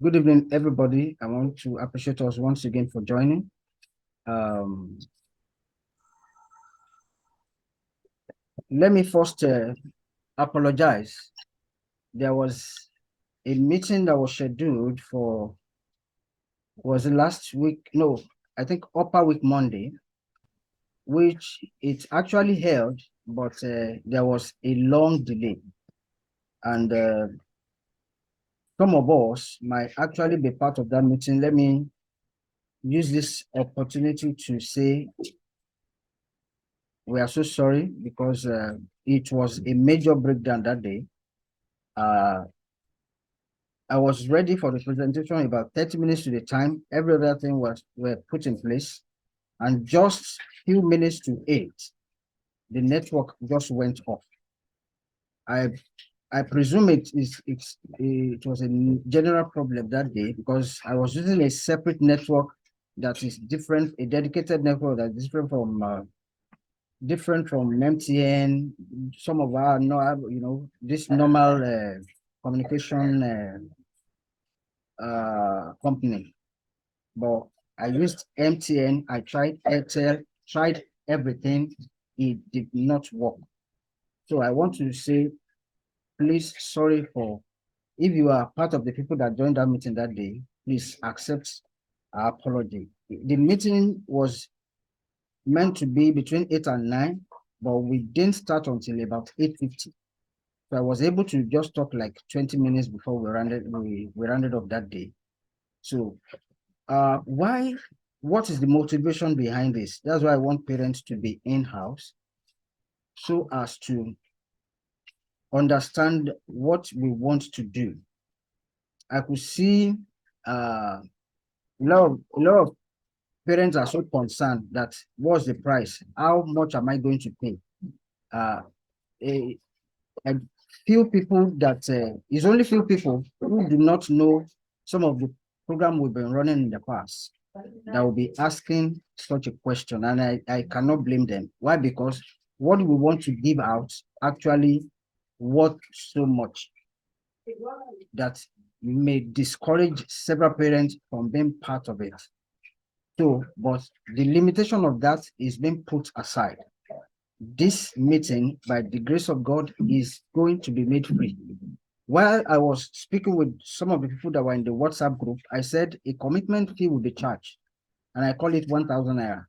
Good evening, everybody. I want to appreciate us once again for joining. Um, Let me first apologize. There was a meeting that was scheduled for, was it last week? No, I think upper week Monday, which it actually held, but there was a long delay. And some of us might actually be part of that meeting. Let me use this opportunity to say we are so sorry because it was a major breakdown that day. I was ready for the presentation about 30 minutes to the time. Every other thing were put in place. And just few minutes to 8, the network just went off. I I presume it was a general problem that day because I was using a separate network that is different, a dedicated network that is different from MTN. Some of our this normal communication company, but I used MTN. I tried Airtel, tried everything. It did not work. So I want to say, please, sorry for if you are part of the people that joined that meeting that day. Please accept our apology. The meeting was meant to be between 8 and 9, but we didn't start until about 8:50. So I was able to just talk like 20 minutes before we rounded off that day. So what is the motivation behind this? That's why I want parents to be in-house so as to understand what we want to do. I could see a lot of parents are so concerned that what's the price? How much am I going to pay? Uh, a, a few people that is only few people who do not know some of the program we've been running in the past that will be asking such a question, and I cannot blame them. Why? Because what we want to give out actually worth so much that may discourage several parents from being part of it. So, but the limitation of that is being put aside. This meeting, by the grace of God, is going to be made free. While I was speaking with some of the people that were in the WhatsApp group, I said a commitment fee will be charged, and I call it 1,000 naira.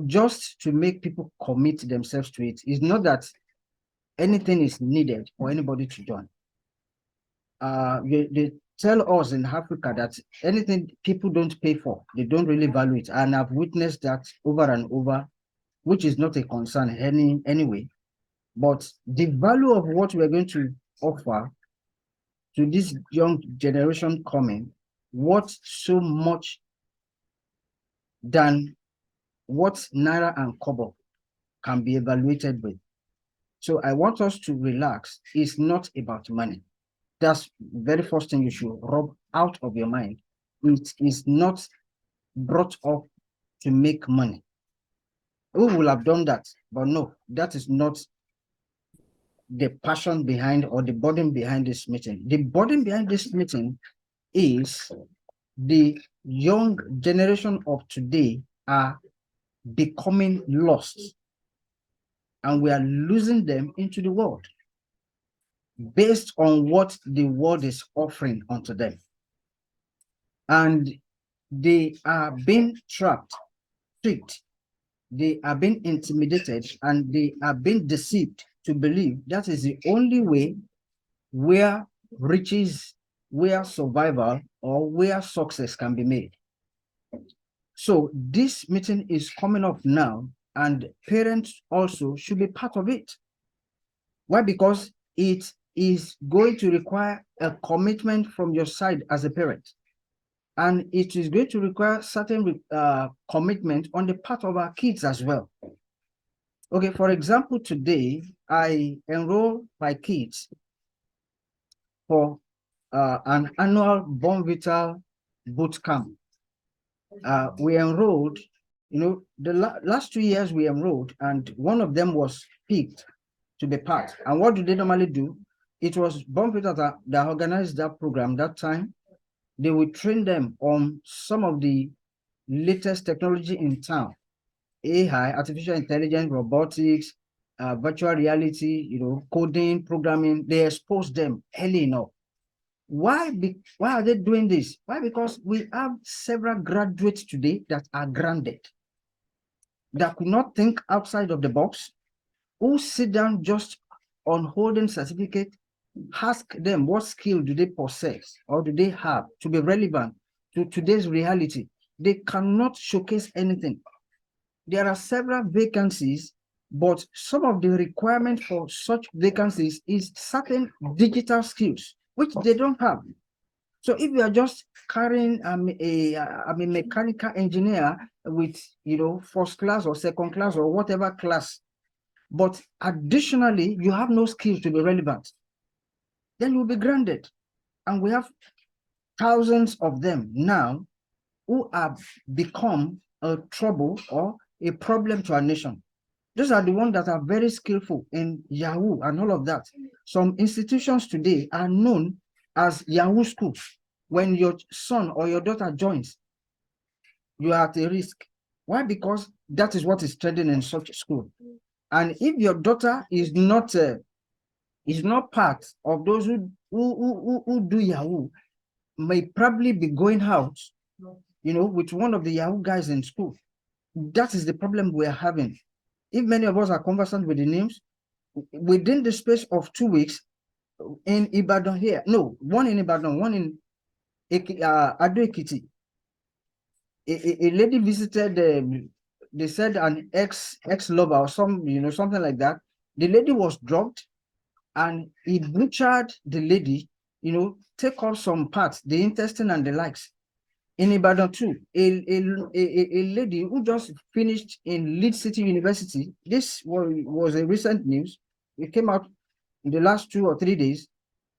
Just to make people commit themselves to it. It's not that anything is needed for anybody to join. They tell us in Africa that anything people don't pay for, they don't really value it. And I've witnessed that over and over, which is not a concern anyway. But the value of what we're going to offer to this young generation coming, what so much than what Naira and Kobo can be evaluated with. So I want us to relax. It's not about money. That's very first thing you should rub out of your mind. It is not brought up to make money. Who will have done that? But no, that is not the passion behind or the burden behind this meeting. The burden behind this meeting is the young generation of today are becoming lost, and we are losing them into the world based on what the world is offering unto them. And they are being trapped, tricked, they are being intimidated, and they are being deceived to believe that is the only way where riches, where survival, or where success can be made. So this meeting is coming up now, and parents also should be part of it. Why? Because it is going to require a commitment from your side as a parent. And it is going to require certain commitment on the part of our kids as well. Okay, for example, today I enroll my kids for an annual Born Vital boot camp. We enrolled, the last 2 years we enrolled, and one of them was picked to be part. And what do they normally do? It was Born Vital that organized that program that time. They will train them on some of the latest technology in town, AI, artificial intelligence, robotics, virtual reality, coding, programming. They expose them early enough. Why are they doing this? Why? Because we have several graduates today that are grounded, that could not think outside of the box, who sit down just on holding certificate. Ask them what skill do they possess or do they have to be relevant to today's reality. They cannot showcase anything. There are several vacancies, but some of the requirement for such vacancies is certain digital skills, which they don't have. So if you are just carrying I'm a mechanical engineer with first class or second class or whatever class, but additionally you have no skills to be relevant, then you'll be grounded. And we have thousands of them now who have become a trouble or a problem to our nation. Those are the ones that are very skillful in Yahoo and all of that. Some institutions today are known as Yahoo schools. When your son or your daughter joins, you are at a risk. Why? Because that is what is trending in such a school. And if your daughter is not part of those who do Yahoo, may probably be going out, with one of the Yahoo guys in school. That is the problem we are having. If many of us are conversant with the names, within the space of 2 weeks in Ibadan here, no, one in Ibadan, one in Ado Ekiti, a lady visited, they said an ex-lover or something like that. The lady was drugged and he butchered the lady, take off some parts, the intestine and the likes. In Ibadan too, a lady who just finished in Lead City University, this was a recent news, it came out in the last 2 or 3 days,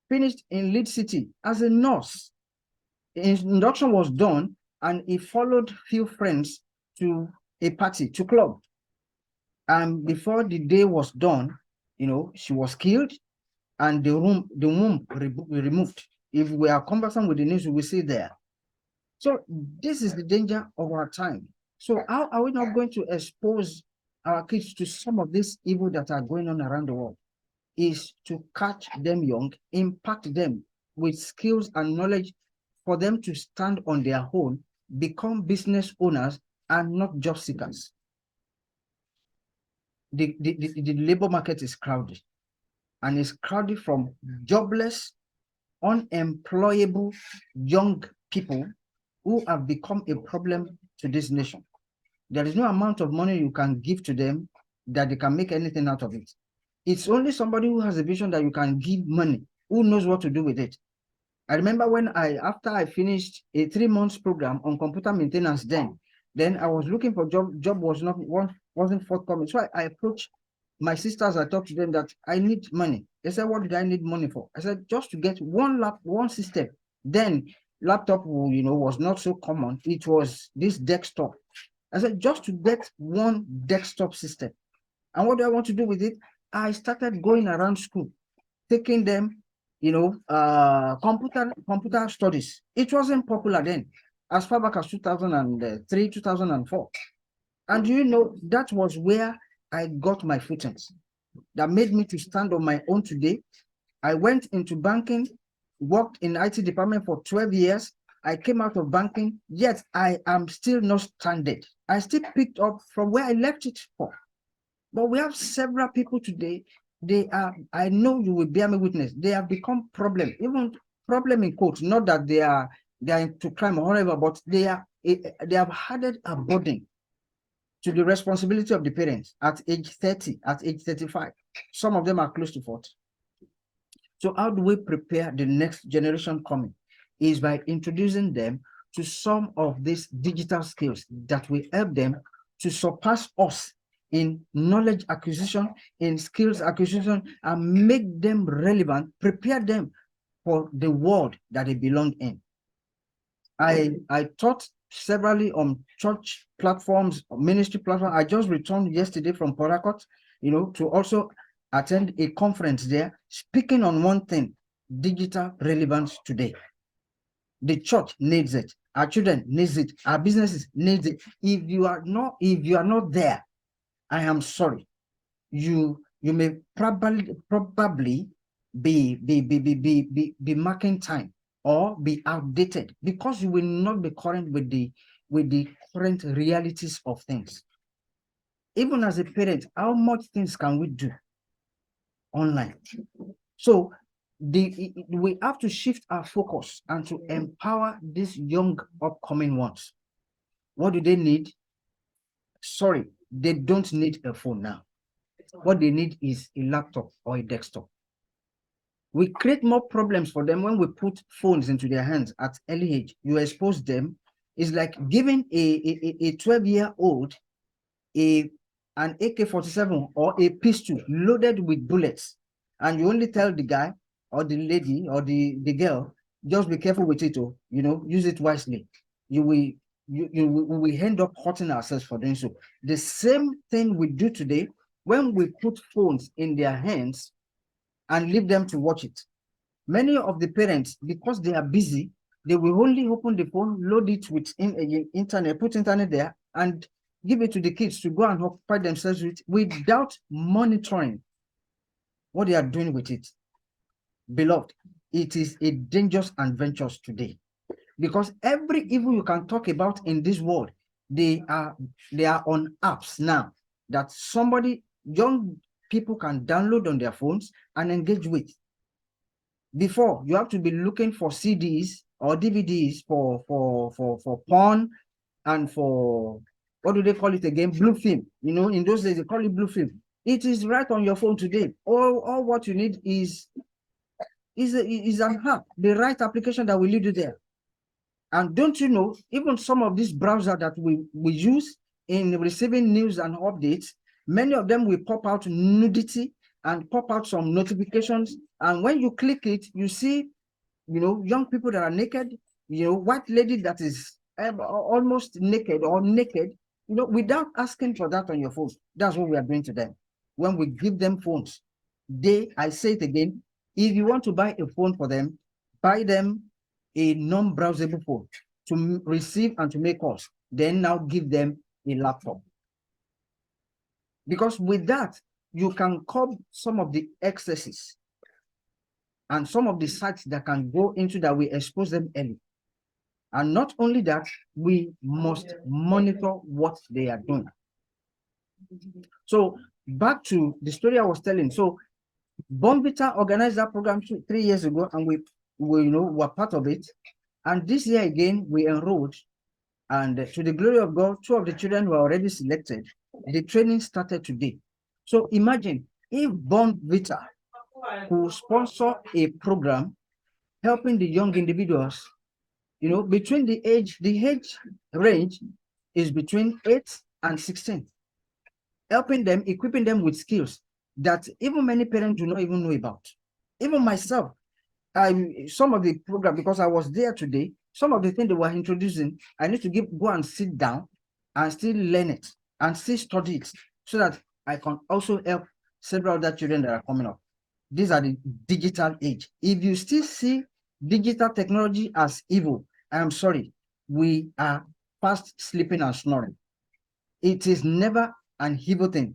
finished in Lead City as a nurse. Induction was done and he followed few friends to a party, to club. And before the day was done, she was killed and the womb removed. If we are conversant with the news, we will see there. So this is the danger of our time. So how are we not going to expose our kids to some of this evil that are going on around the world? Is to catch them young, impact them with skills and knowledge for them to stand on their own, become business owners and not job seekers. The labor market is crowded, and it's crowded from jobless, unemployable young people who have become a problem to this nation. There is no amount of money you can give to them that they can make anything out of it. It's only somebody who has a vision that you can give money, who knows what to do with it. I remember when after I finished a 3-month program on computer maintenance, then I was looking for job wasn't forthcoming. So I approached my sisters. I talked to them that I need money. They said, what did I need money for? I said, just to get one system. Then laptop, was not so common. It was this desktop. I said, just to get one desktop system. And what do I want to do with it? I started going around school, taking them, computer studies. It wasn't popular then, as far back as 2003, 2004. And that was where I got my footings. That made me to stand on my own today. I went into banking, worked in IT department for 12 years. I came out of banking, yet I am still not stranded. I still picked up from where I left it for. But we have several people today, I know you will bear me witness, they have become problem, even problem in quotes, not that they are into crime or whatever, but they have added a burden to the responsibility of the parents at age 30, at age 35. Some of them are close to 40. So how do we prepare the next generation coming? Is by introducing them to some of these digital skills that will help them to surpass us in knowledge acquisition, in skills acquisition, and make them relevant, prepare them for the world that they belong in. I taught severally on church platforms, ministry platforms. I just returned yesterday from Port Harcourt, to also attend a conference there, speaking on one thing: digital relevance today. The church needs it. Our children needs it. Our businesses needs it. If you are not there, I am sorry. You may probably be marking time or be outdated because you will not be current with the current realities of things. Even as a parent, how much things can we do online? So we have to shift our focus and to empower these young upcoming ones. What do they need? Sorry, they don't need a phone now. What they need is a laptop or a desktop. We create more problems for them when we put phones into their hands at early age. You expose them. It's like giving a 12-year-old an AK-47 or a pistol loaded with bullets, and you only tell the guy or the lady or the girl, just be careful with it, use it wisely. We will end up hurting ourselves for doing so. The same thing we do today when we put phones in their hands and leave them to watch it. Many of the parents, because they are busy, they will only open the phone, load it with internet, put internet there, and give it to the kids to go and occupy themselves with without monitoring what they are doing with it. Beloved, it is a dangerous adventure today, because every evil you can talk about in this world, they are on apps now that young people can download on their phones and engage with. Before, you have to be looking for CDs or DVDs for porn and for, what do they call it again? Blue film. In those days, they call it blue film. It is right on your phone today. All what you need is an app, the right application that will lead you there. And don't you know, even some of these browsers that we use in receiving news and updates, many of them will pop out nudity and pop out some notifications. And when you click it, you see, young people that are naked, white lady that is almost naked or naked, without asking for that on your phone. That's what we are doing to them. When we give them phones, I say it again, if you want to buy a phone for them, buy them a non-browsable phone to receive and to make calls. Then now give them a laptop. Because with that, you can curb some of the excesses and some of the sites that can go into that we expose them early. And not only that, we must monitor what they are doing. So back to the story I was telling. So Bonvita organized that program 3 years ago, and we were part of it. And this year again, we enrolled, and to the glory of God, 2 of the children were already selected. The training started today. So imagine if Bonvita could sponsor a program helping the young individuals, between the age range is between 8 and 16, helping them, equipping them with skills that even many parents do not even know about. Even myself, some of the program, because I was there today, some of the things they were introducing, I need to go and sit down and still learn it and still study it, so that I can also help several other children that are coming up. These are the digital age. If you still see digital technology as evil, I am sorry, we are fast sleeping and snoring. It is never an evil thing.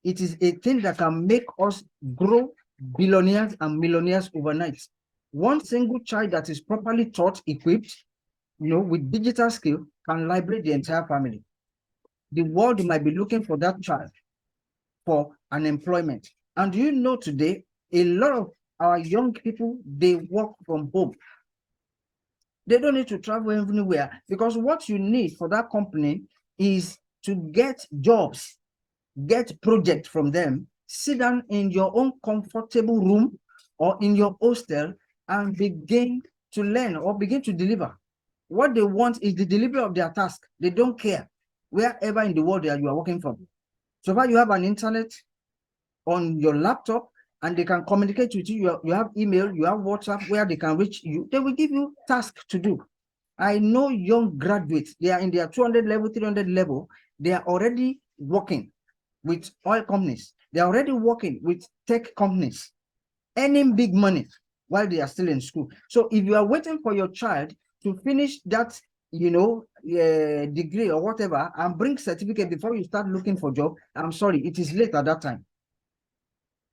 It is a thing that can make us grow billionaires and millionaires overnight. One single child that is properly taught, equipped, with digital skill, can liberate the entire family. The world might be looking for that child for an employment. And you know, today, a lot of our young people, they work from home. They don't need to travel anywhere, because what you need for that company is to get jobs, get projects from them, sit down in your own comfortable room or in your hostel and begin to learn or begin to deliver. What they want is the delivery of their task. They don't care wherever in the world that you are working from. So far, you have an internet on your laptop and they can communicate with you. You have email, you have WhatsApp where they can reach you. They will give you tasks to do. I know young graduates, they are in their 200 level, 300 level. They are already working with oil companies. They are already working with tech companies, earning big money while they are still in school. So if you are waiting for your child to finish that, degree or whatever and bring certificate before you start looking for job, I'm sorry, it is late at that time.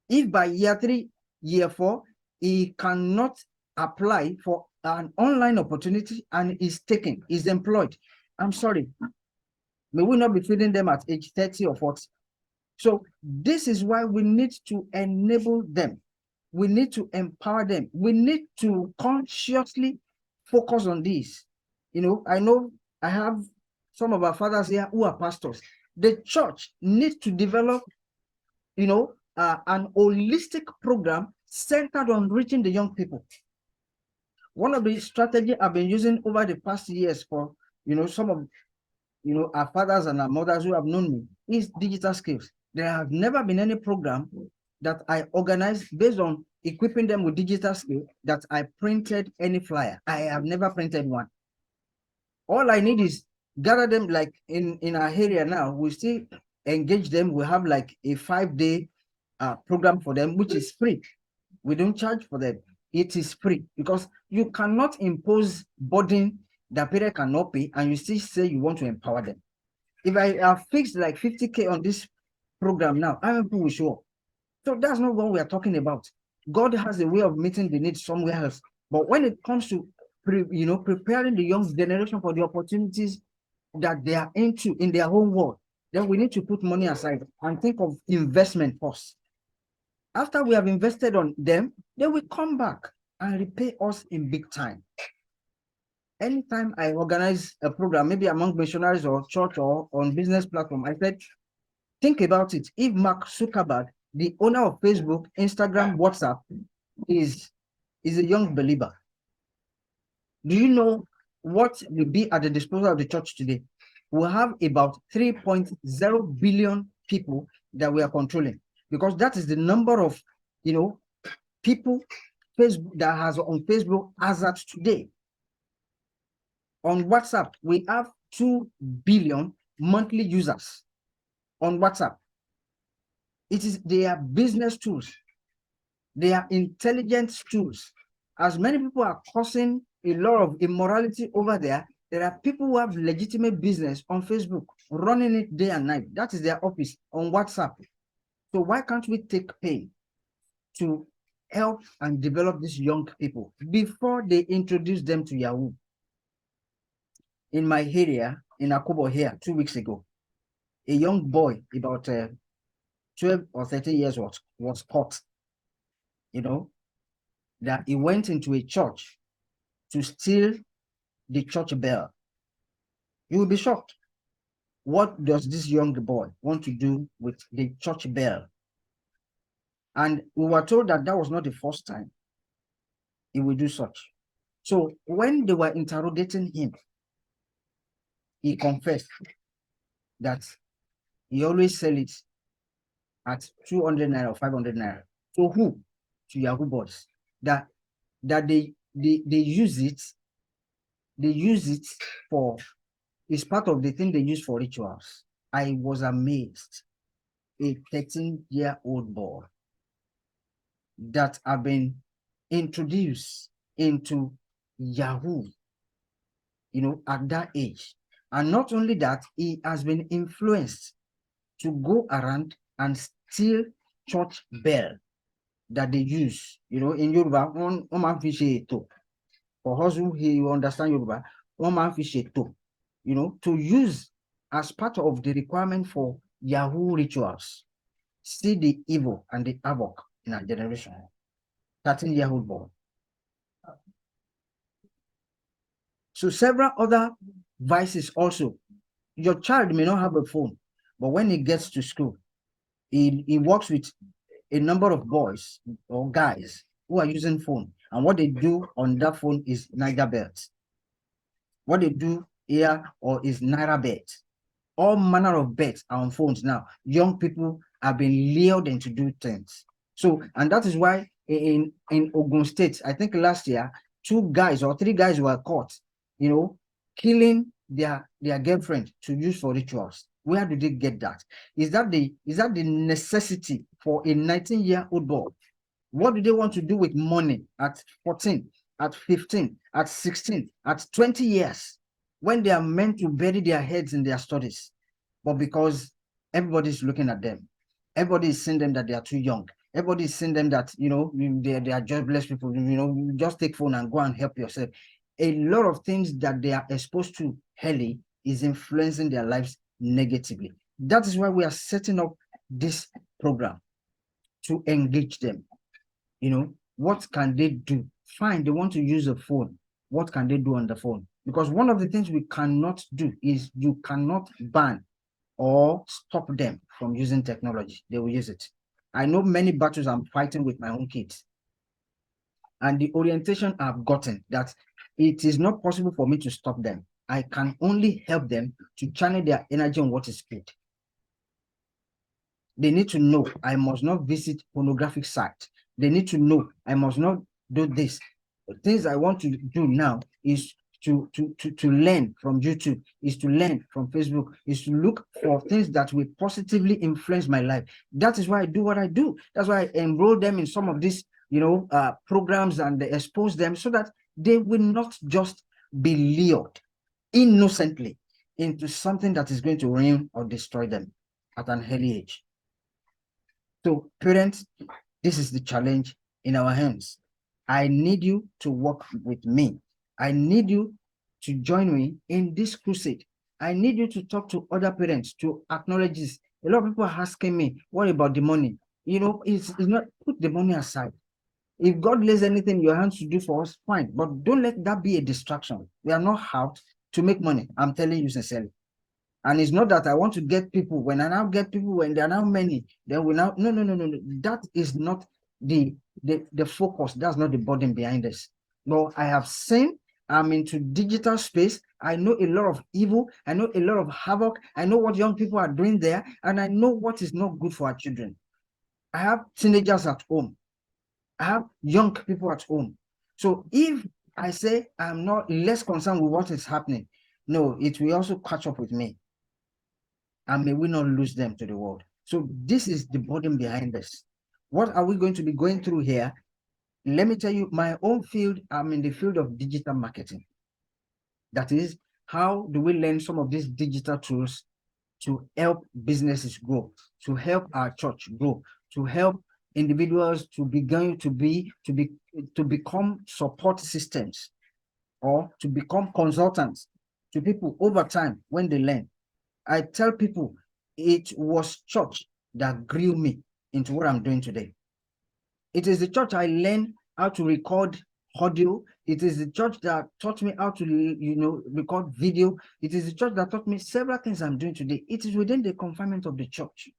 If by year 3, year 4, he cannot apply for an online opportunity and is taken, is employed, I'm sorry, may we not be feeding them at age 30 or 40. So this is why we need to enable them. We need to empower them. We need to consciously focus on this. I know I have some of our fathers here who are pastors. The church needs to develop, an holistic program centered on reaching the young people. One of the strategies I've been using over the past years for, some of, our fathers and our mothers who have known me is digital skills. There have never been any program that I organized based on equipping them with digital skills that I printed any flyer. I have never printed one. All I need is gather them, like in our area now, we still engage them. We have like a 5-day program for them, which is free. We don't charge for them. It is free because you cannot impose burden that parents cannot pay and you still say you want to empower them. If I have fixed like 50K on this program now, how many people will show up? So that's not what we are talking about. God has a way of meeting the needs somewhere else. But when it comes to preparing the young generation for the opportunities that they are into in their own world, then we need to put money aside and think of investment first. After we have invested on them, they will come back and repay us in big time. Anytime I organize a program, maybe among missionaries or church or on business platform, I said, think about it. If Mark Zuckerberg, the owner of Facebook, Instagram, WhatsApp, is a young believer, do you know what will be at the disposal of the church today? We'll have about 3.0 billion people that we are controlling, because that is the number of, people Facebook that has on Facebook as at today. On WhatsApp, we have 2 billion monthly users on WhatsApp. They are business tools. They are intelligence tools. As many people are causing a lot of immorality over there, there are people who have legitimate business on Facebook, running it day and night. That is their office on WhatsApp. So why can't we take pain to help and develop these young people before they introduce them to Yahoo? In my area, in Akobo here, 2 weeks ago, a young boy, about 12 or 13 years was caught, that he went into a church to steal the church bell. You will be shocked. What does this young boy want to do with the church bell? And we were told that that was not the first time he will do such. So when they were interrogating him, he confessed that he always sell it at 200 naira or 500 naira. So who? To Yahoo boys. That they use it. They use it for, it's part of the thing they use for rituals. I was amazed. A 13-year-old boy that have been introduced into Yahoo, at that age. And not only that, he has been influenced to go around and steal church bell that they use. In Yoruba, one man fish to. For us who understand Yoruba, one man fish to. To use as part of the requirement for Yahoo rituals. See the evil and the havoc in our generation. 13-year-old boy. So several other vices also. Your child may not have a phone, but when he gets to school, he works with a number of boys or guys who are using phone. And what they do on that phone is Niger bet. What they do here or is Naira bet. All manner of bets are on phones now. Young people have been lured into do things. So, and that is why in Ogun State, I think last year, 2 guys or 3 guys were caught, killing their girlfriend to use for rituals. Where did they get that? Is that the necessity for a 19-year-old boy? What do they want to do with money at 14? at 15, at 16, at 20 years, when they are meant to bury their heads in their studies. But because everybody's looking at them, everybody is seeing them that they are too young. Everybody is seeing them that, they are jobless people. You just take phone and go and help yourself. A lot of things that they are exposed to early is influencing their lives negatively. That is why we are setting up this program to engage them. What can they do? Fine, they want to use a phone. What can they do on the phone? Because one of the things we cannot do is you cannot ban or stop them from using technology. They will use it. I know many battles I'm fighting with my own kids. And the orientation I've gotten that it is not possible for me to stop them. I can only help them to channel their energy on what is good. They need to know I must not visit pornographic sites. They need to know I must not do this. The things I want to do now is to learn from YouTube, is to learn from Facebook, is to look for things that will positively influence my life. That is why I do what I do. That's why I enroll them in some of these, programs, and they expose them so that they will not just be lured innocently into something that is going to ruin or destroy them at an early age. So parents, this is the challenge in our hands. I need you to work with me. I need you to join me in this crusade. I need you to talk to other parents to acknowledge this. A lot of people are asking me, what about the money? It's not, put the money aside. If God lays anything in your hands to do for us, fine. But don't let that be a distraction. We are not out to make money. I'm telling you sincerely. And it's not that I want to get people. When I now get people, when there are now many, then we now, no. That is not the focus. That's not the burden behind this. No, I have seen, I'm into digital space. I know a lot of evil. I know a lot of havoc. I know what young people are doing there. And I know what is not good for our children. I have teenagers at home. I have young people at home. So if I say I'm not less concerned with what is happening, no, it will also catch up with me. And may we not lose them to the world. So this is the burden behind this. What are we going to be going through here? Let me tell you, my own field, I'm in the field of digital marketing. That is, how do we learn some of these digital tools to help businesses grow, to help our church grow, to help individuals to become support systems, or to become consultants to people over time when they learn. I tell people it was church that grew me into what I'm doing today. It is the church I learned how to record audio. It is the church that taught me how to, record video. It is the church that taught me several things I'm doing today. It is within the confinement of the church.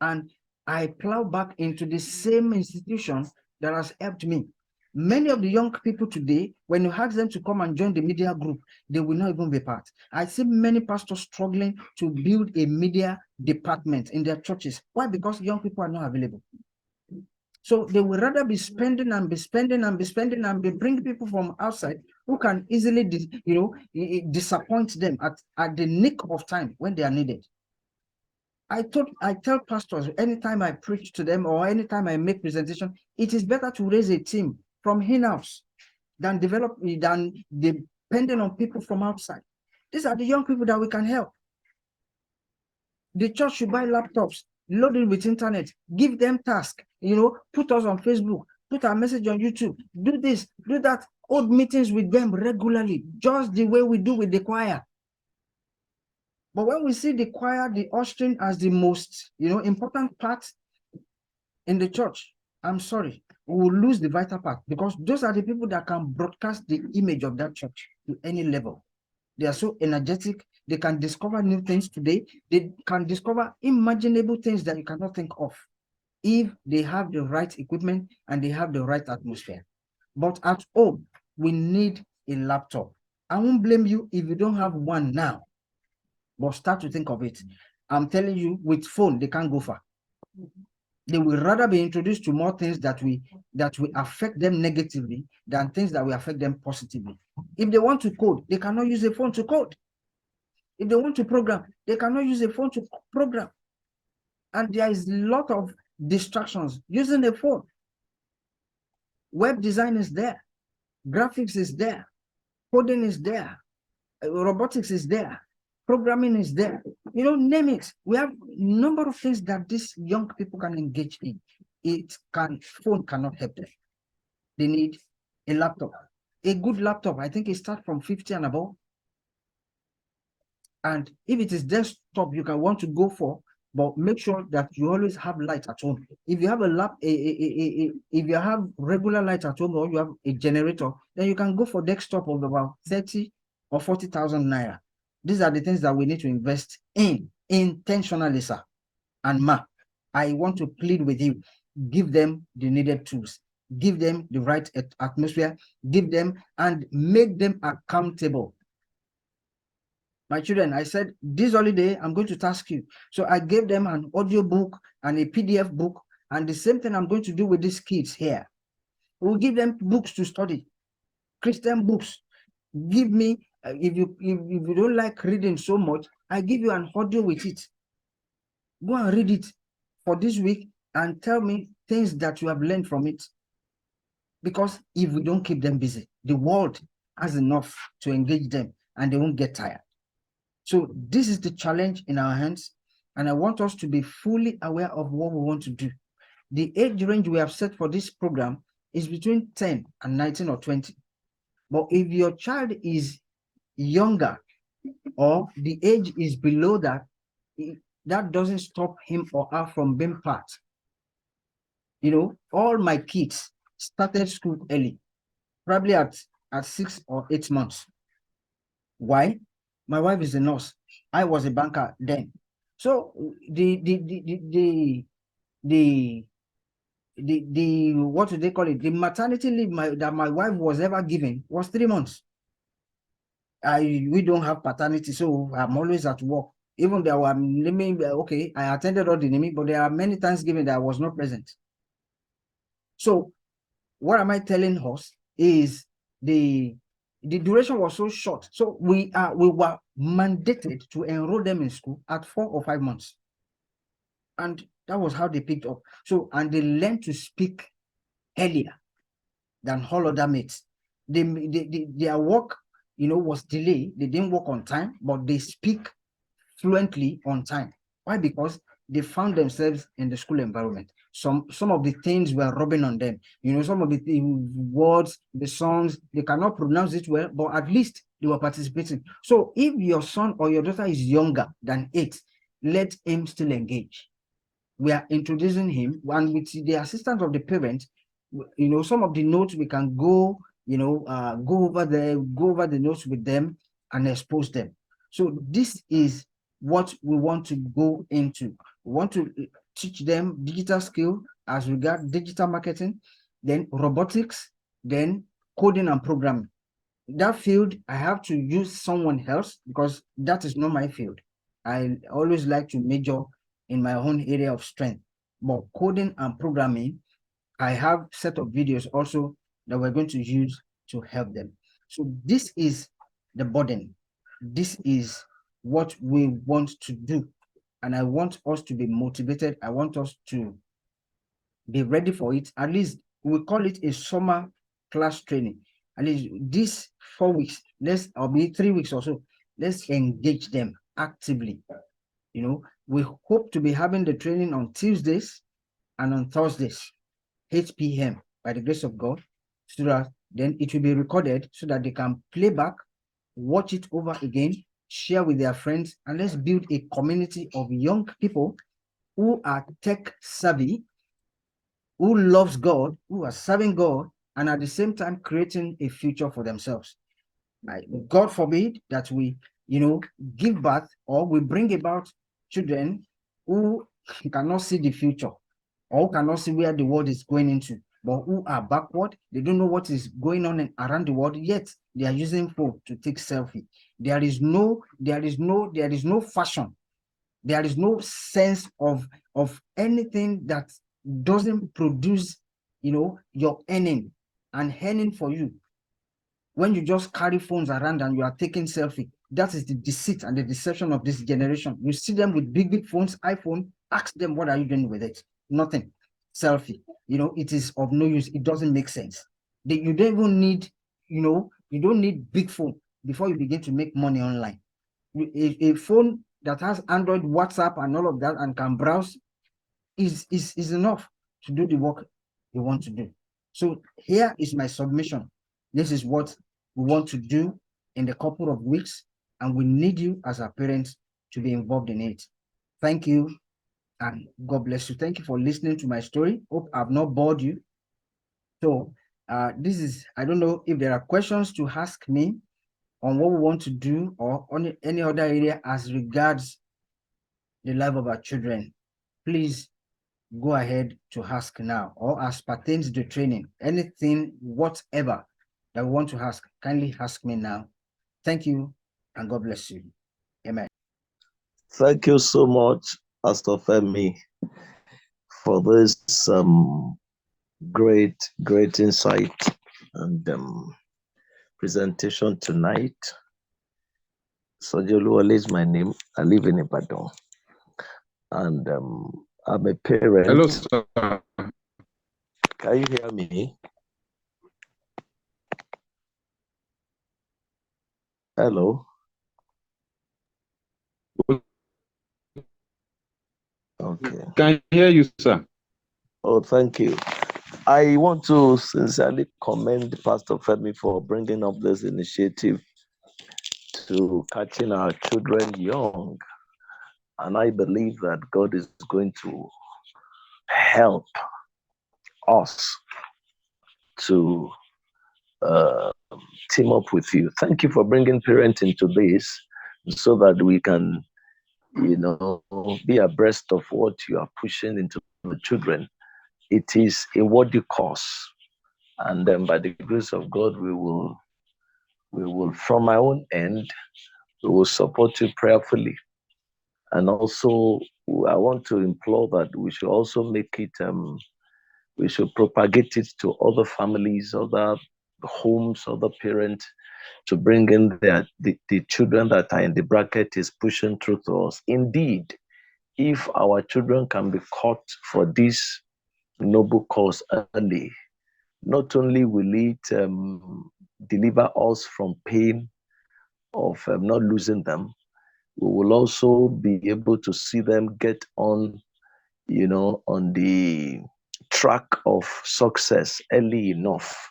And I plow back into the same institution that has helped me. Many of the young people today, when you ask them to come and join the media group, they will not even be part. I see many pastors struggling to build a media department in their churches. Why? Because young people are not available. So they would rather be spending and be spending and be spending and be bringing people from outside who can easily, disappoint them at the nick of time when they are needed. I tell pastors anytime I preach to them or anytime I make presentation, it is better to raise a team from in-house than depending on people from outside. These are the young people that we can help. The church should buy laptops, load it with internet, give them tasks, put us on Facebook, put our message on YouTube, do this, do that, hold meetings with them regularly, just the way we do with the choir. But when we see the choir, the ushering as the most, important part in the church, I'm sorry, we will lose the vital part, because those are the people that can broadcast the image of that church to any level. They are so energetic. They can discover new things today. They can discover imaginable things that you cannot think of if they have the right equipment and they have the right atmosphere. But at home, we need a laptop. I won't blame you if you don't have one now, but start to think of it. I'm telling you, with phone, they can't go far. They will rather be introduced to more things that will affect them negatively than things that will affect them positively. If they want to code, they cannot use a phone to code. If they want to program, they cannot use a phone to program. And there is a lot of distractions using a phone. Web design is there. graphics is there, coding is there, robotics is there, programming is there. Name it. We have a number of things that these young people can engage in. Phone cannot help them. They need a laptop. A good laptop, I think it starts from 50 and above. And if it is desktop, you can want to go for, but make sure that you always have light at home. If you have if you have regular light at home, or you have a generator, then you can go for desktop of about 30 or 40,000 naira. These are the things that we need to invest in intentionally, sir. And ma, I want to plead with you, give them the needed tools, give them the right atmosphere, give them and make them accountable. My children, I said, this holiday, I'm going to task you. So I gave them an audio book and a PDF book, and the same thing I'm going to do with these kids here. We'll give them books to study, Christian books. Give me, if you don't like reading so much, I give you an audio with it. Go and read it for this week and tell me things that you have learned from it. Because if we don't keep them busy, the world has enough to engage them and they won't get tired. So this is the challenge in our hands, and I want us to be fully aware of what we want to do. The age range we have set for this program is between 10 and 19 or 20. But if your child is younger or the age is below that, that doesn't stop him or her from being part. All my kids started school early, probably at 6 or 8 months. Why? My wife is a nurse. I was a banker then. So the what do they call it? The maternity leave that my wife was ever given was 3 months. We don't have paternity, so I'm always at work. Even there were naming, okay, I attended all the naming, but there are many Thanksgiving that I was not present. So what am I telling us is the duration was so short. So we were mandated to enroll them in school at 4 or 5 months. And that was how they picked up. So, and they learned to speak earlier than all other mates. Their work, was delayed. They didn't work on time, but they speak fluently on time. Why? Because they found themselves in the school environment. Some of the things were rubbing on them. Some of the words, the songs, they cannot pronounce it well, but at least they were participating. So if your son or your daughter is younger than 8, let him still engage. We are introducing him, and with the assistance of the parent, some of the notes we can go, go over the notes with them and expose them. So this is what we want to go into. We want to teach them digital skill as regard digital marketing, then robotics, then coding and programming. That field, I have to use someone else because that is not my field. I always like to major in my own area of strength. But coding and programming, I have set of videos also that we're going to use to help them. So this is the burden. This is what we want to do. And I want us to be motivated. I want us to be ready for it. At least we call it a summer class training. At least these 4 weeks, or be 3 weeks or so, let's engage them actively. We hope to be having the training on Tuesdays and on Thursdays, 8 p.m. by the grace of God, so that then it will be recorded so that they can play back, watch it over again, share with their friends, and let's build a community of young people who are tech savvy, who loves God, who are serving God, and at the same time creating a future for themselves. God forbid that we, give birth or we bring about children who cannot see the future or cannot see where the world is going into, but who are backward. They don't know what is going on around the world, yet they are using phone to take selfie. There is no fashion. There is no sense of anything that doesn't produce, your earning and earning for you. When you just carry phones around and you are taking selfie, that is the deceit and the deception of this generation. You see them with big phones, iPhone, ask them, what are you doing with it? Nothing. Selfie. It is of no use. It doesn't make sense. You don't even need you don't need big phone before you begin to make money online. A phone that has Android, WhatsApp, and all of that and can browse is enough to do the work you want to do. So here is my submission. This is what we want to do in the couple of weeks, and we need you as our parents to be involved in it. Thank you, and God bless you. Thank you for listening to my story. Hope I've not bored you. So this is, I don't know if there are questions to ask me on what we want to do or on any other area as regards the life of our children. Please go ahead to ask now, or as pertains to training, anything, whatever that we want to ask, kindly ask me now. Thank you, and God bless you. Amen. Thank you so much, Pastor Femi, for this great insight and presentation tonight. Sojoluwale is my name. I live in Ibadan, and I'm a parent. Hello, sir. Can you hear me? Hello. Okay. Can hear you, sir. Oh, thank you. I want to sincerely commend Pastor Femi for bringing up this initiative to catching our children young. And I believe that God is going to help us to team up with you. Thank you for bringing parents into this so that we can, be abreast of what you are pushing into the children. It is a worthy cause. And then by the grace of God, we will, from my own end, we will support you prayerfully. And also, I want to implore that we should also make it, we should propagate it to other families, other homes, other parents, to bring in the children that are in the bracket is pushing through to us. Indeed, if our children can be caught for this noble cause early, not only will it deliver us from pain of not losing them, we will also be able to see them get on, on the track of success early enough.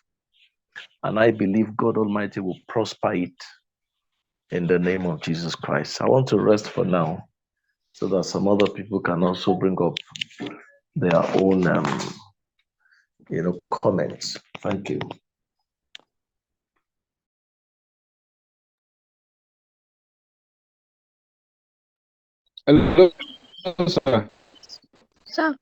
And I believe God Almighty will prosper it in the name of Jesus Christ. I want to rest for now so that some other people can also bring up their own, comments. Thank you. Hello, sir. Sir,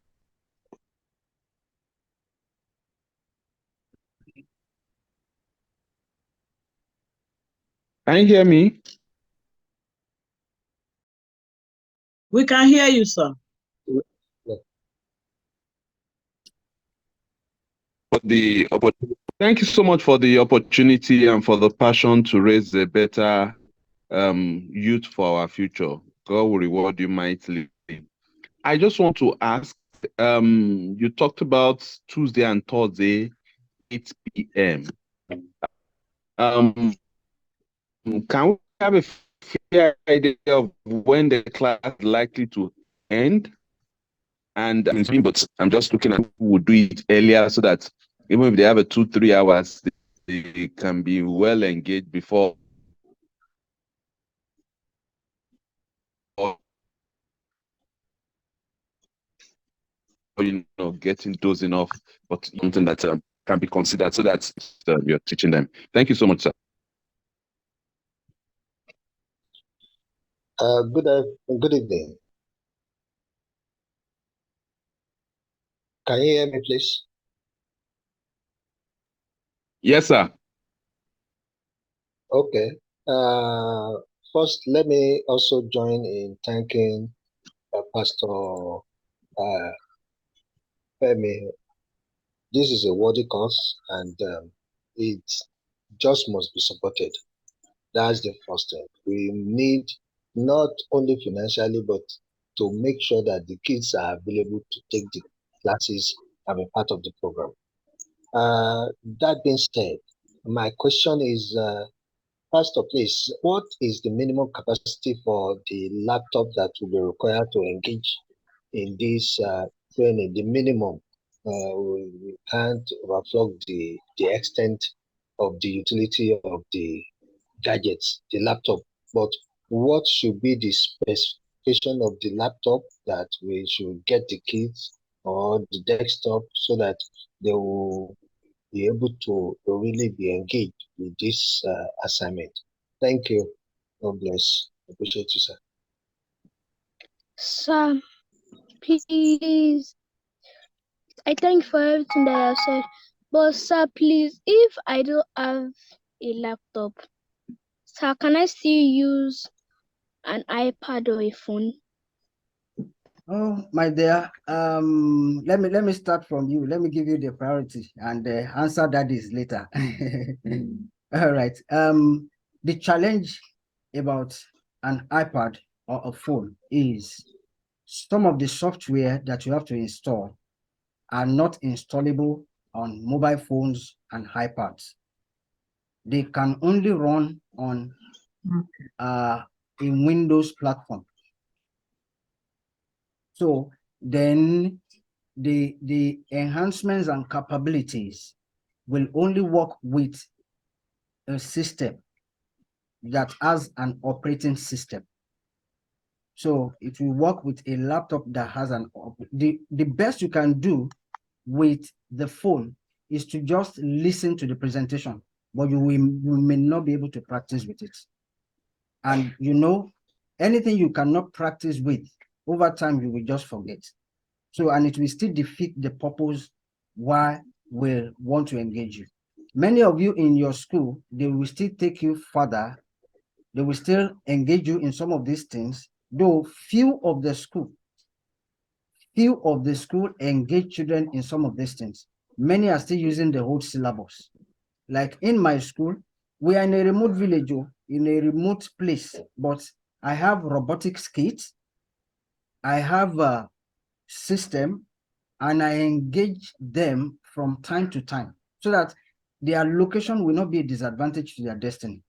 Can you hear me? We can hear you, sir. Thank you so much for the opportunity and for the passion to raise a better youth for our future. God will reward you mightily. I just want to ask, you talked about Tuesday and Thursday, 8 p.m. Can we have a fair idea of when the class is likely to end? And but I'm just looking at who would do it earlier so that even if they have a 2-3 hours, they can be well engaged before getting dozing off, but something that can be considered so that you're teaching them. Thank you so much, sir. Good evening. Can you hear me, please? Yes, sir. Okay. First, let me also join in thanking Pastor Femi. This is a worthy cause, and it just must be supported. That's the first thing. We need not only financially, but to make sure that the kids are available to take the classes and be part of the program. That being said, My question is, Pastor, please, what is the minimum capacity for the laptop that will be required to engage in this training? The minimum. We can't overflow the extent of the utility of the gadgets, the laptop. But what should be the specification of the laptop that we should get the kids or the desktop so that they will be able to really be engaged with this assignment? Thank you. God bless. Appreciate you, sir. Sir, please, I thank you for everything that you said. But sir, please, if I don't have a laptop, sir, can I still use an iPad or a phone? Oh, my dear, let me start from you. Let me give you the priority and answer that is later. All right. The challenge about an iPad or a phone is some of the software that you have to install are not installable on mobile phones and iPads. They can only run on a Windows platform. So then the enhancements and capabilities will only work with a system that has an operating system. So it will work with a laptop that has the best you can do with the phone is to just listen to the presentation, but you may not be able to practice with it. And anything you cannot practice with, over time you will just forget. So, and it will still defeat the purpose why we want to engage you. Many of you in your school, they will still take you further. They will still engage you in some of these things, though few of the school engage children in some of these things. Many are still using the old syllabus. Like in my school, we are in a remote village, in a remote place, but I have robotics kits, I have a system, and I engage them from time to time so that their location will not be a disadvantage to their destiny.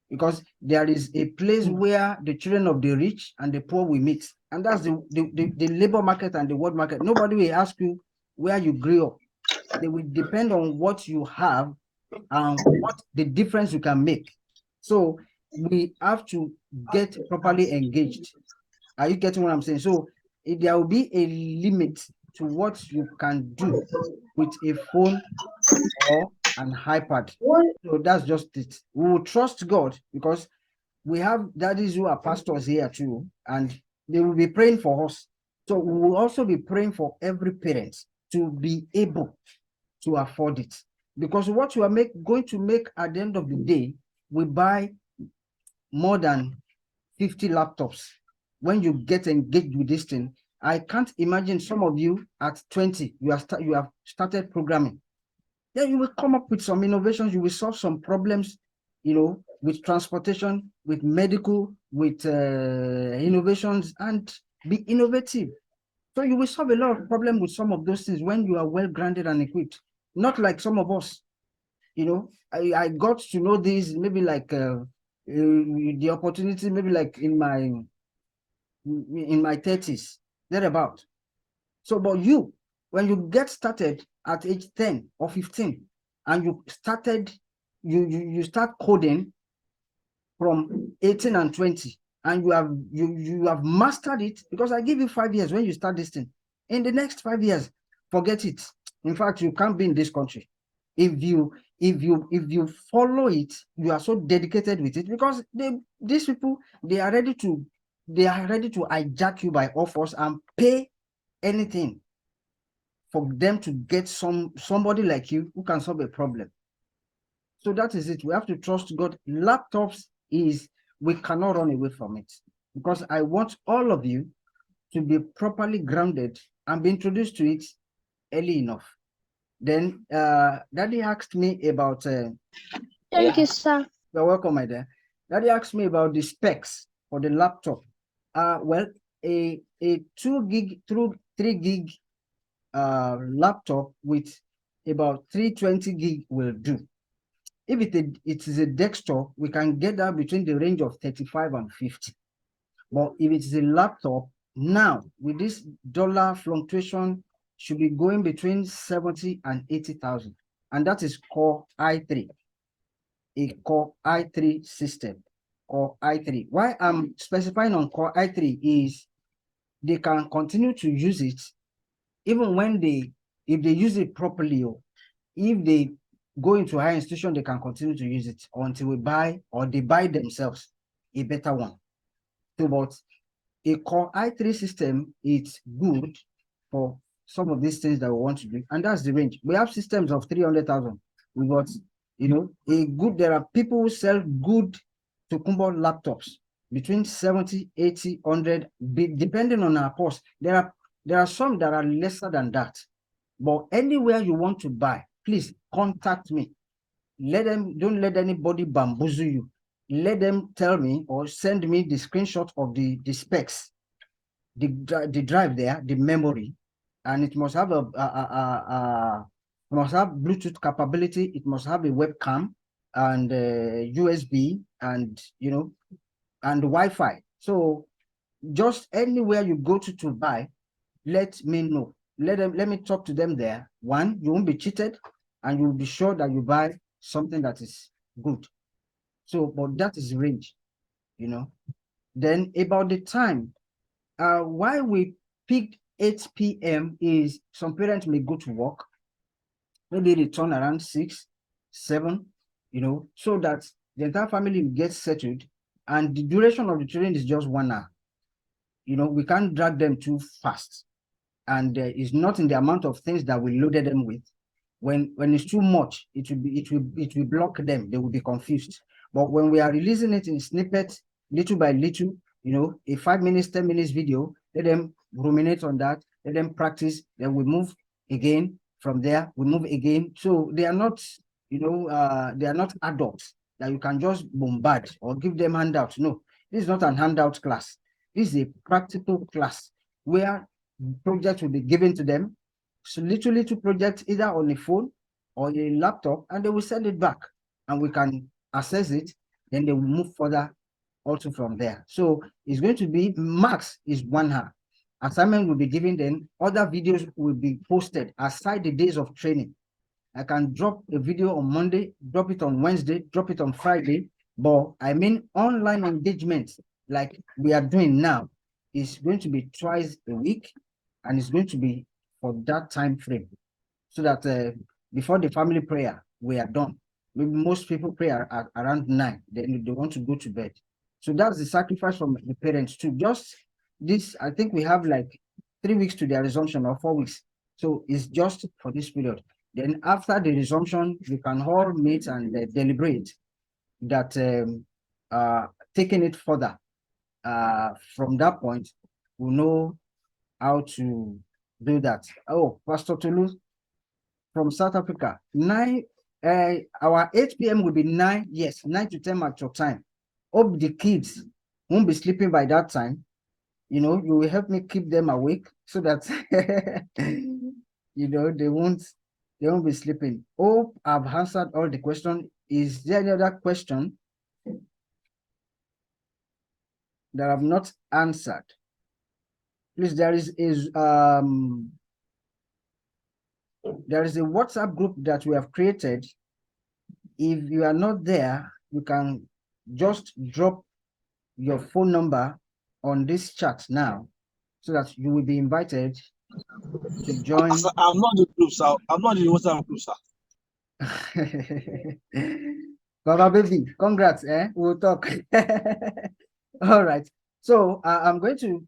Because there is a place where the children of the rich and the poor will meet. And that's the labor market and the world market. Nobody will ask you where you grew up. They will depend on what you have and what the difference you can make. So we have to get properly engaged. Are you getting what I'm saying? So there will be a limit to what you can do with a phone or an iPad. So that's just it. We will trust God because we have daddies who are pastors here too, and they will be praying for us. So we will also be praying for every parent to be able to afford it. Because what you are going to make at the end of the day, we buy more than 50 laptops. When you get engaged with this thing, I can't imagine some of you at 20, you have started programming. Then you will come up with some innovations, you will solve some problems, with transportation, with medical, with innovations, and be innovative. So you will solve a lot of problems with some of those things when you are well grounded and equipped. Not like some of us, I got to know this maybe like the opportunity, maybe like in my 30s, thereabout. So, but when you get started at age 10 or 15, and you start coding from 18 and 20, and you have mastered it, because I give you 5 years when you start this thing. In the next 5 years, forget it. In fact, you can't be in this country. If you follow it, you are so dedicated with it, because these people, they are ready to hijack you by offers and pay anything for them to get somebody like you who can solve a problem. So that is it. We have to trust God. Laptops we cannot run away from it, because I want all of you to be properly grounded and be introduced to it early enough. Then Daddy asked me about Thank you, sir. you're welcome, my dear. Daddy asked me about the specs for the laptop. Well, a 2 gig through 3 gig laptop with about 320 gig will do. If it is a desktop, we can get that between the range of 35 and 50. But if it is a laptop, now with this dollar fluctuation, should be going between 70 and 80,000. And that is Core i3, a Core i3 system, Core i3. Why I'm specifying on Core i3 is they can continue to use it even when if they use it properly, or if they go into higher institution, they can continue to use it until we buy, or they buy themselves a better one. So, but a Core i3 system, it's good for some of these things that we want to do, and that's the range. We have systems of 300,000. We got, there are people who sell good Tokumbo laptops between 70, 80, 100, depending on our cost. There are some that are lesser than that. But anywhere you want to buy, please contact me. Don't let anybody bamboozle you. Let them tell me or send me the screenshot of the specs, the drive there, the memory, and it must have must have Bluetooth capability. It must have a webcam and USB and and Wi-Fi. So just anywhere you go to buy, let me know. Let me talk to them there. One, you won't be cheated, and you'll be sure that you buy something that is good. So, but that is range, Then about the time, why we picked 8 p.m. is some parents may go to work, maybe return around 6, 7, so that the entire family gets settled, and the duration of the training is just 1 hour. We can't drag them too fast, and it's not in the amount of things that we loaded them with. When it's too much, it will block them. They will be confused. But when we are releasing it in snippets, little by little, a 5 minutes, 10 minutes video, let them ruminate on that, let them practice, then we move again. From there, we move again. So they are not, they are not adults that you can just bombard or give them handouts. No, this is not an handout class. This is a practical class where projects will be given to them. So little projects either on a phone or a laptop, and they will send it back, and we can access it. Then they will move further also from there. So it's going to be max is 1 hour. Assignment will be given, then other videos will be posted aside the days of training. I can drop a video on Monday, drop it on Wednesday, drop it on Friday, but I mean online engagement like we are doing now is going to be twice a week, and it's going to be for that time frame, so that before the family prayer, we are done. Maybe most people pray at around 9, then they want to go to bed. So that's the sacrifice from the parents too. Just this, I think we have like 3 weeks to their resumption, or 4 weeks. So it's just for this period. Then after the resumption, we can all meet and deliberate that taking it further. From that point, we'll know how to do that. Oh, Pastor Tulu from South Africa, 9, our 8 p.m. will be 9, yes, 9 to 10 at your time. Hope the kids won't be sleeping by that time. You will help me keep them awake so that they won't be sleeping. Hope I've answered all the questions. Is there any other question that I've not answered? Please, there is a WhatsApp group that we have created. If you are not there, you can just drop your phone number on this chat now, so that you will be invited to join. I'm not the group, sir. I'm not the WhatsApp group, sir. Baba baby, congrats, we'll talk. All right. So I'm going to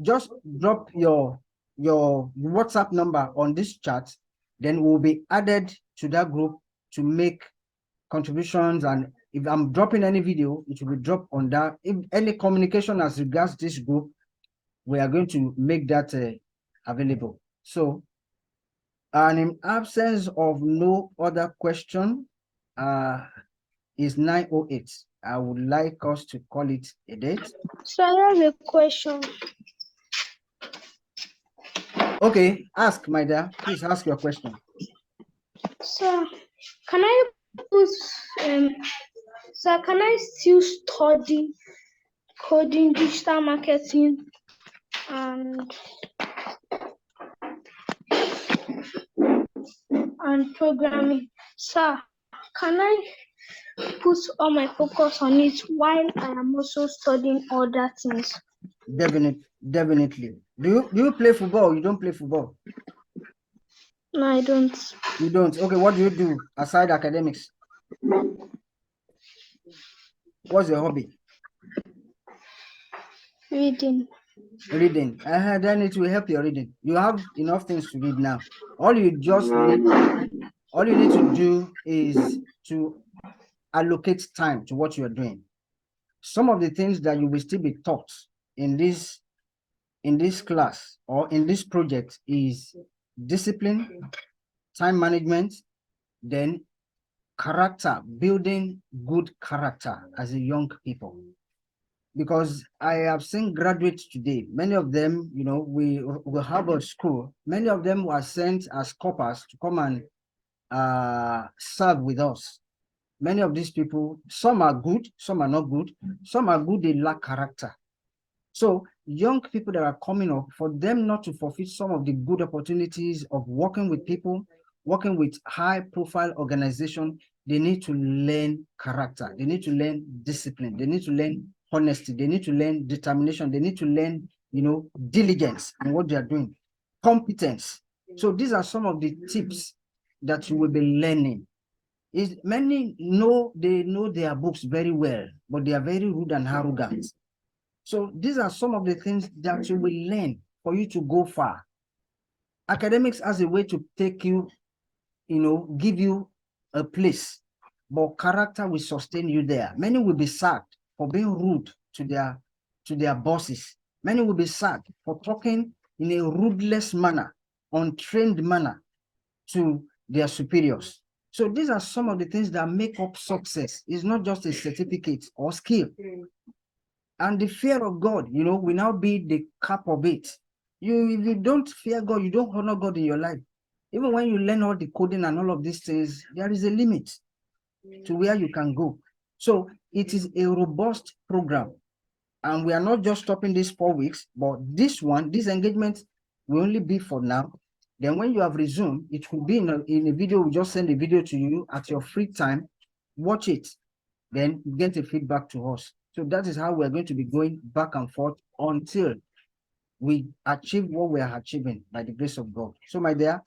just drop your WhatsApp number on this chat, then we'll be added to that group to make contributions. And if I'm dropping any video, it will be dropped on that. If any communication as regards this group, we are going to make that available. So, and in absence of no other question, is 9:08. I would like us to call it a date. So I have a question. Okay, ask, my dear. Please ask your question. So can I Sir, can I still study coding, digital marketing, and programming? Sir, can I put all my focus on it while I am also studying other things? Definitely. Do you play football? You don't play football? No, I don't. You don't. Okay, what do you do aside academics? What's your hobby? Reading. Reading. Then it will help your reading. You have enough things to read now. All you need to do is to allocate time to what you are doing. Some of the things that you will still be taught in this class or in this project is discipline, time management, then character, building good character as a young people. Because I have seen graduates today, many of them, we have a school, many of them were sent as corpers to come and serve with us. Many of these people, some are good, some are not good, some are good, they lack character. So young people that are coming up, for them not to forfeit some of the good opportunities of working with people, working with high profile organization, they need to learn character. They need to learn discipline. They need to learn honesty. They need to learn determination. They need to learn, diligence in what they are doing, competence. So these are some of the tips that you will be learning. Many know their books very well, but they are very rude and arrogant. So these are some of the things that you will learn for you to go far. Academics as a way to take you, give you a place, but character will sustain you there. Many will be sacked for being rude to their bosses. Many will be sacked for talking in a rudeless manner, untrained manner to their superiors. So these are some of the things that make up success. It's not just a certificate or skill. And the fear of God, will now be the cap of it. If you don't fear God, you don't honor God in your life. Even when you learn all the coding and all of these things, there is a limit to where you can go. So it is a robust program. And we are not just stopping these 4 weeks, but this engagement will only be for now. Then when you have resumed, it will be in a video. We just send a video to you at your free time. Watch it. Then get a feedback to us. So that is how we're going to be going back and forth until we achieve what we are achieving by the grace of God. So my dear,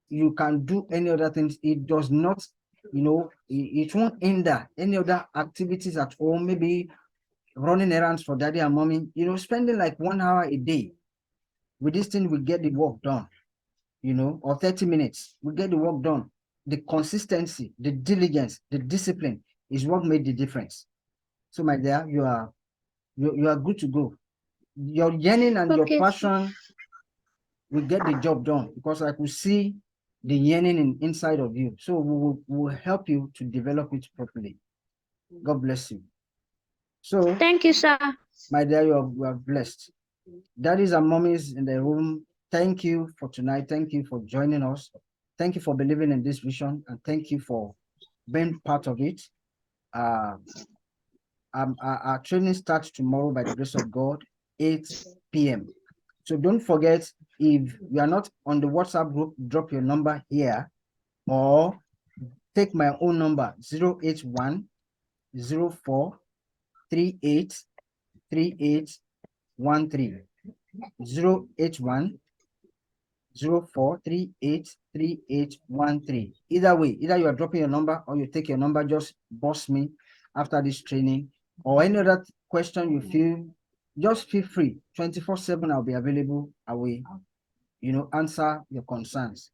you can do any other things. It does not, it won't hinder any other activities at home, maybe running errands for daddy and mommy, spending like 1 hour a day with this thing will get the work done, or 30 minutes, we get the work done. The consistency, the diligence, the discipline is what made the difference. So my dear, you are good to go. Your yearning and your passion will get the job done, because I could see the yearning inside of you. So we will help you to develop it properly. God bless you. So thank you, sir. My dear, you are blessed. Daddies and mommies in the room, thank you for tonight. Thank you for joining us. Thank you for believing in this vision, and thank you for being part of it. Our training starts tomorrow by the grace of God, 8 p.m. So don't forget, if you are not on the WhatsApp group, drop your number here, or take my own number, 081 04 38 38 13 081 04 38 38 13. Either way, either you are dropping your number or you take your number, just boss me after this training, or any other question you feel, just feel free. 24/7 I'll be available. I will, answer your concerns.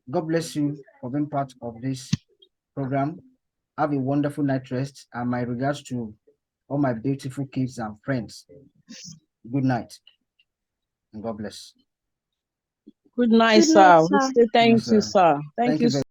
God bless you for being part of this program. Have a wonderful night rest, and my regards to all my beautiful kids and friends. Good night, and God bless. Good night, Good night, sir. We sir. say thank Yes, you, sir. sir. Thank you, very